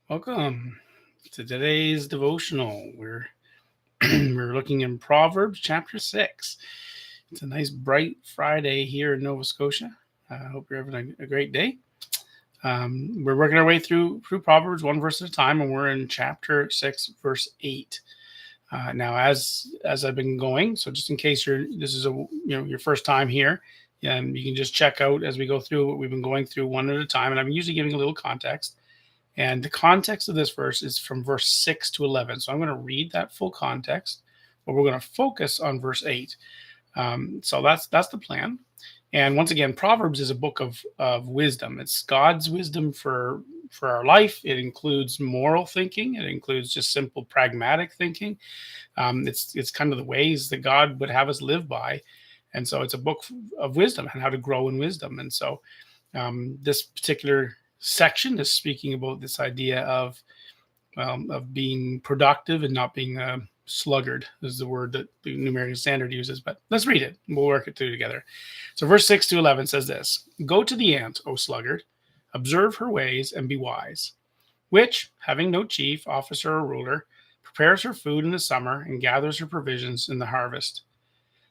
Welcome to today's devotional. We're looking in Proverbs chapter 6. It's a nice bright Friday here in Nova Scotia. I hope you're having a great day. We're working our way through Proverbs one verse at a time, and we're in chapter 6, verse 8. Now, as I've been going, so just in case this is your first time here, you can just check out as we go through what we've been going through one at a time, and I'm usually giving a little context. And the context of this verse is from verse 6 to 11. So I'm going to read that full context, but we're going to focus on verse 8. So that's the plan. And once again, Proverbs is a book of wisdom. It's God's wisdom for our life. It includes moral thinking. It includes just simple pragmatic thinking. It's kind of the ways that God would have us live by. And so it's a book of wisdom and how to grow in wisdom. And so this particular section is speaking about this idea of being productive and not being a sluggard, is the word that the New American Standard uses. But let's read it. We'll work it through together. So verse 6 to 11 says this: "Go to the ant, O sluggard, observe her ways and be wise, which, having no chief, officer, or ruler, prepares her food in the summer and gathers her provisions in the harvest.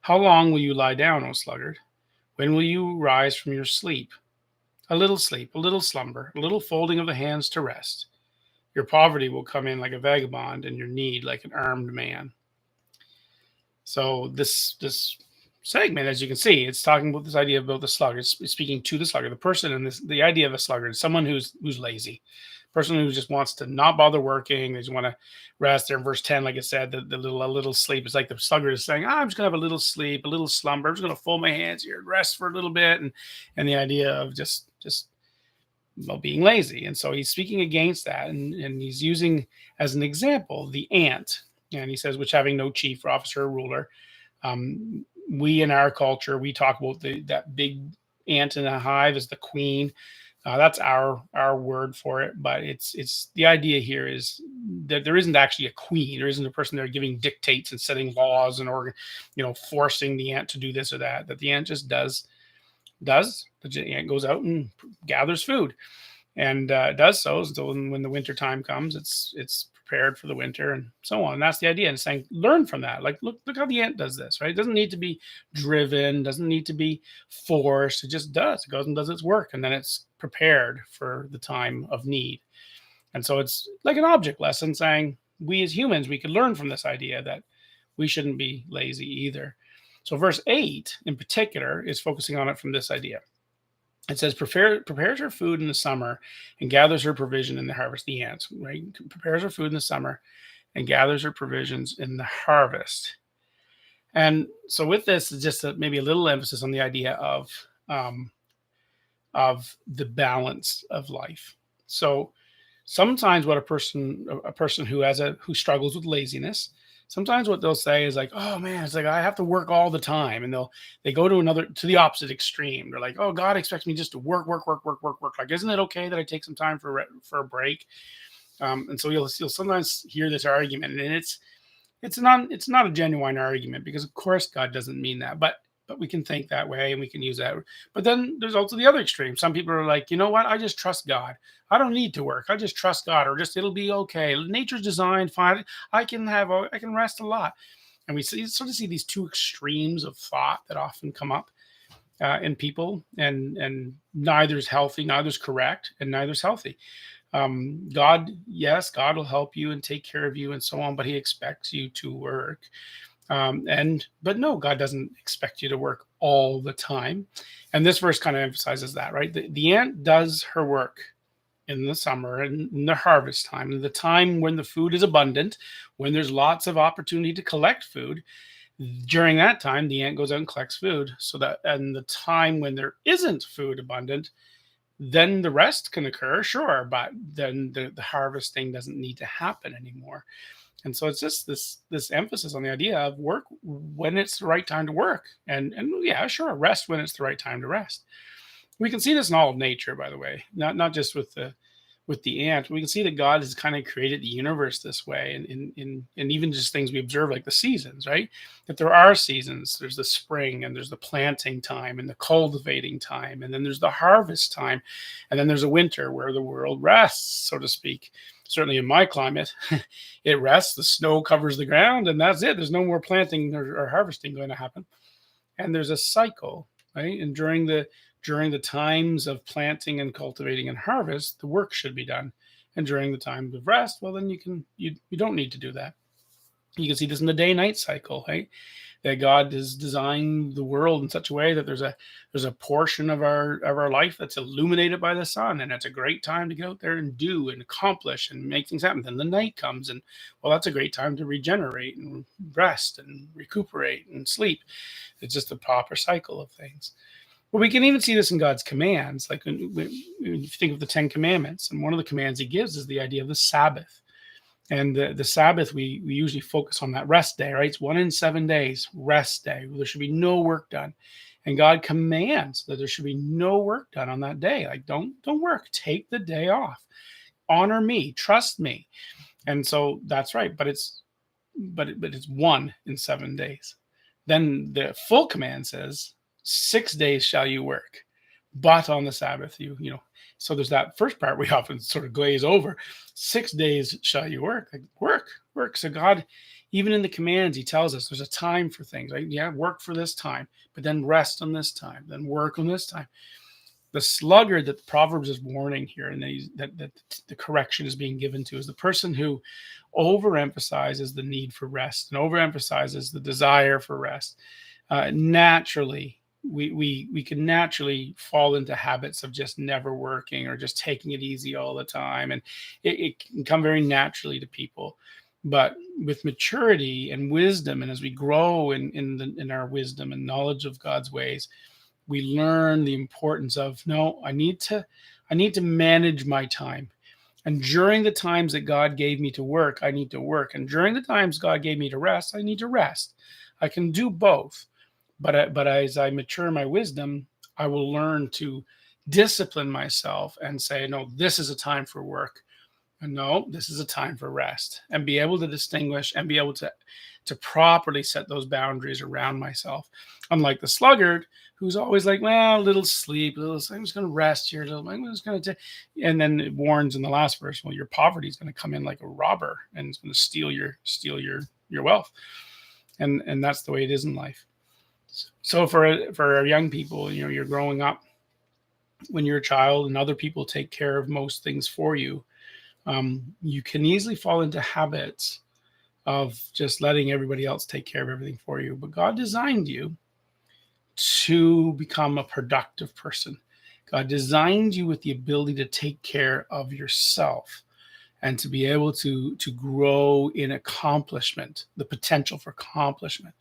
How long will you lie down, O sluggard? When will you rise from your sleep? A little sleep, a little slumber, a little folding of the hands to rest. Your poverty will come in like a vagabond, and your need like an armed man." So this segment, as you can see, it's talking about this idea about the sluggard. It's speaking to the sluggard, the person, and the idea of a sluggard is someone who's lazy, person who just wants to not bother working. They just want to rest. There in verse 10, like I said, a little sleep. It's like the sluggard is saying, I'm just gonna have a little sleep, a little slumber. I'm just gonna fold my hands here and rest for a little bit, and the idea of just being lazy. And so he's speaking against that, and he's using as an example the ant. And he says, which having no chief or officer or ruler. We in our culture, we talk about that big ant in a hive as the queen. That's our word for it, but it's the idea here is that there isn't actually a queen. There isn't a person there giving dictates and setting laws and forcing the ant to do this or that. That the ant just does. The ant goes out and gathers food, and does so. So when the winter time comes, it's prepared for the winter and so on. And that's the idea. And saying, learn from that. Like, look how the ant does this, right? It doesn't need to be driven, doesn't need to be forced. It just does. It goes and does its work, and then it's prepared for the time of need. And so it's like an object lesson saying we as humans, we could learn from this idea that we shouldn't be lazy either. So verse 8 in particular is focusing on it from this idea. It says, prepares her food in the summer and gathers her provision in the harvest. The ant, right? Prepares her food in the summer and gathers her provisions in the harvest. And so with this, just maybe a little emphasis on the idea of the balance of life. So sometimes what a person who struggles with laziness, sometimes what they'll say is like, oh man, it's like I have to work all the time. And they go to the opposite extreme. They're like, oh, God expects me just to work. Like, isn't it okay that I take some time for a break? And so you'll sometimes hear this argument, and it's not a genuine argument, because of course God doesn't mean that, but we can think that way and we can use that. But then there's also the other extreme. Some people are like, you know what? I just trust God. I don't need to work. I just trust God, or just it'll be okay. Nature's designed fine. I can rest a lot. And we sort of see these two extremes of thought that often come up in people, and neither's healthy, neither's correct, and neither's healthy. God will help you and take care of you and so on, but He expects you to work. But no, God doesn't expect you to work all the time. And this verse kind of emphasizes that, right? The ant does her work in the summer and in the harvest time, the time when the food is abundant, when there's lots of opportunity to collect food. During that time, the ant goes out and collects food. And the time when there isn't food abundant, then the rest can occur, sure, but then the harvesting doesn't need to happen anymore. And so it's just this emphasis on the idea of work when it's the right time to work, and yeah, sure, rest when it's the right time to rest. We can see this in all of nature, by the way, not just with the ant. We can see that God has kind of created the universe this way, and even just things we observe like the seasons, right? That there are seasons. There's the spring, and there's the planting time, and the cultivating time, and then there's the harvest time, and then there's a winter where the world rests, so to speak. certainly in my climate, it rests, the snow covers the ground, and that's it. There's no more planting or harvesting going to happen. And there's a cycle, right? And during the times of planting and cultivating and harvest, the work should be done. And during the time of rest, well, then you don't need to do that. You can see this in the day-night cycle, right? That God has designed the world in such a way that there's a portion of our life that's illuminated by the sun, and it's a great time to get out there and do and accomplish and make things happen. Then the night comes, and well, that's a great time to regenerate and rest and recuperate and sleep. It's just a proper cycle of things. Well, we can even see this in God's commands, like when you think of the Ten Commandments, and one of the commands He gives is the idea of the Sabbath. And the Sabbath, we usually focus on that rest day, right? It's 1 in 7 days, rest day. There should be no work done. And God commands that there should be no work done on that day. Like, don't work. Take the day off. Honor me. Trust me. And so that's right. But it's 1 in 7 days. Then the full command says, 6 days shall you work, but on the Sabbath, so there's that first part we often sort of glaze over. 6 days shall you work. Like, work. So God, even in the commands, He tells us there's a time for things. Right? Yeah, work for this time, but then rest on this time, then work on this time. The sluggard that the Proverbs is warning here, and that the correction is being given to, is the person who overemphasizes the need for rest and overemphasizes the desire for rest. Naturally, we can naturally fall into habits of just never working or just taking it easy all the time, and it can come very naturally to people. But with maturity and wisdom, and as we grow in our wisdom and knowledge of God's ways, we learn the importance of, no, I need to manage my time. And during the times that God gave me to work, I need to work. And during the times God gave me to rest, I need to rest. I can do both. But as I mature my wisdom, I will learn to discipline myself and say, no, this is a time for work. And no, this is a time for rest. And be able to distinguish and be able to properly set those boundaries around myself. Unlike the sluggard, who's always like, well, a little sleep, I'm just going to rest here. I'm just going to, and then it warns in the last verse, well, your poverty is going to come in like a robber and it's going to steal your wealth. And that's the way it is in life. So for our young people, you're growing up. When you're a child and other people take care of most things for you, you can easily fall into habits of just letting everybody else take care of everything for you. But God designed you to become a productive person. God designed you with the ability to take care of yourself and to be able to grow in accomplishment, the potential for accomplishment.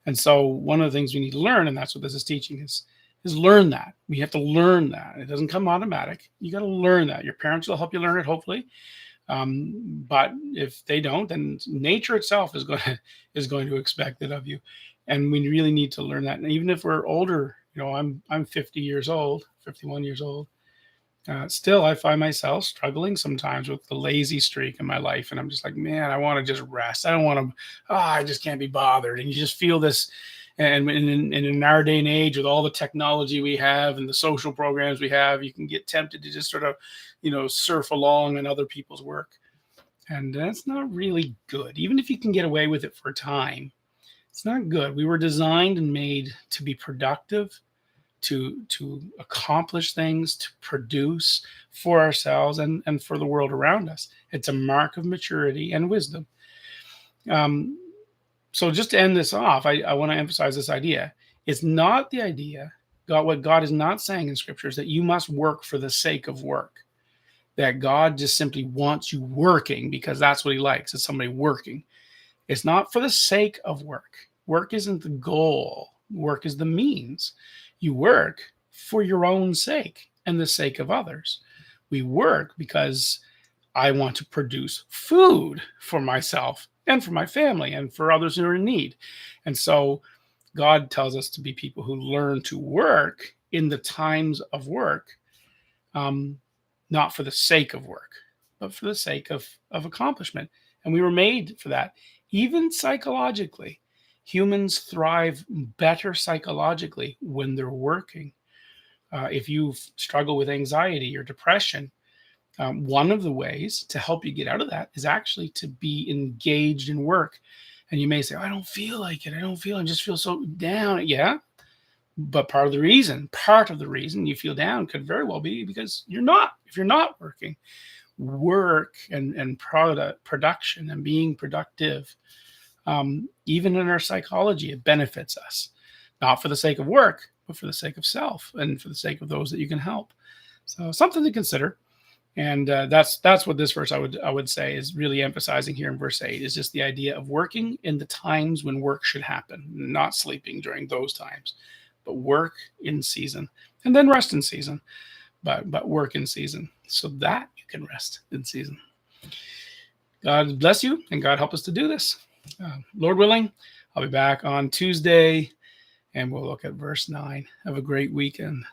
And so one of the things we need to learn, and that's what this is teaching, is learn that. We have to learn that. It doesn't come automatic. You got to learn that. Your parents will help you learn it, hopefully. But if they don't, then nature itself is going to expect it of you. And we really need to learn that. And even if we're older, I'm 50 years old, 51 years old. Still, I find myself struggling sometimes with the lazy streak in my life. And I'm just like, man, I want to just rest. I don't want to, I just can't be bothered. And you just feel this. And in our day and age, with all the technology we have and the social programs we have, you can get tempted to just sort of, surf along in other people's work. And that's not really good. Even if you can get away with it for a time, it's not good. We were designed and made to be productive, to accomplish things, to produce for ourselves and for the world around us. It's a mark of maturity and wisdom. So just to end this off, I want to emphasize this idea. It's not the idea, what God is not saying in Scripture is that you must work for the sake of work, that God just simply wants you working because that's what He likes, is somebody working. It's not for the sake of work. Work isn't the goal. Work is the means. You work for your own sake and the sake of others. We work because I want to produce food for myself and for my family and for others who are in need. And so God tells us to be people who learn to work in the times of work, not for the sake of work, but for the sake of accomplishment. And we were made for that. Even psychologically, humans thrive better psychologically when they're working. If you struggle with anxiety or depression, One of the ways to help you get out of that is actually to be engaged in work. And you may say, "I don't feel like it. I just feel so down." Yeah. But part of the reason you feel down could very well be because if you're not working, work and production and being productive, even in our psychology, it benefits us, not for the sake of work, but for the sake of self and for the sake of those that you can help. So something to consider. And that's what this verse I would say is really emphasizing here in verse 8 is just the idea of working in the times when work should happen, not sleeping during those times, but work in season and then rest in season, but work in season so that you can rest in season. God bless you and God help us to do this. Lord willing, I'll be back on Tuesday and we'll look at verse 9. Have a great weekend.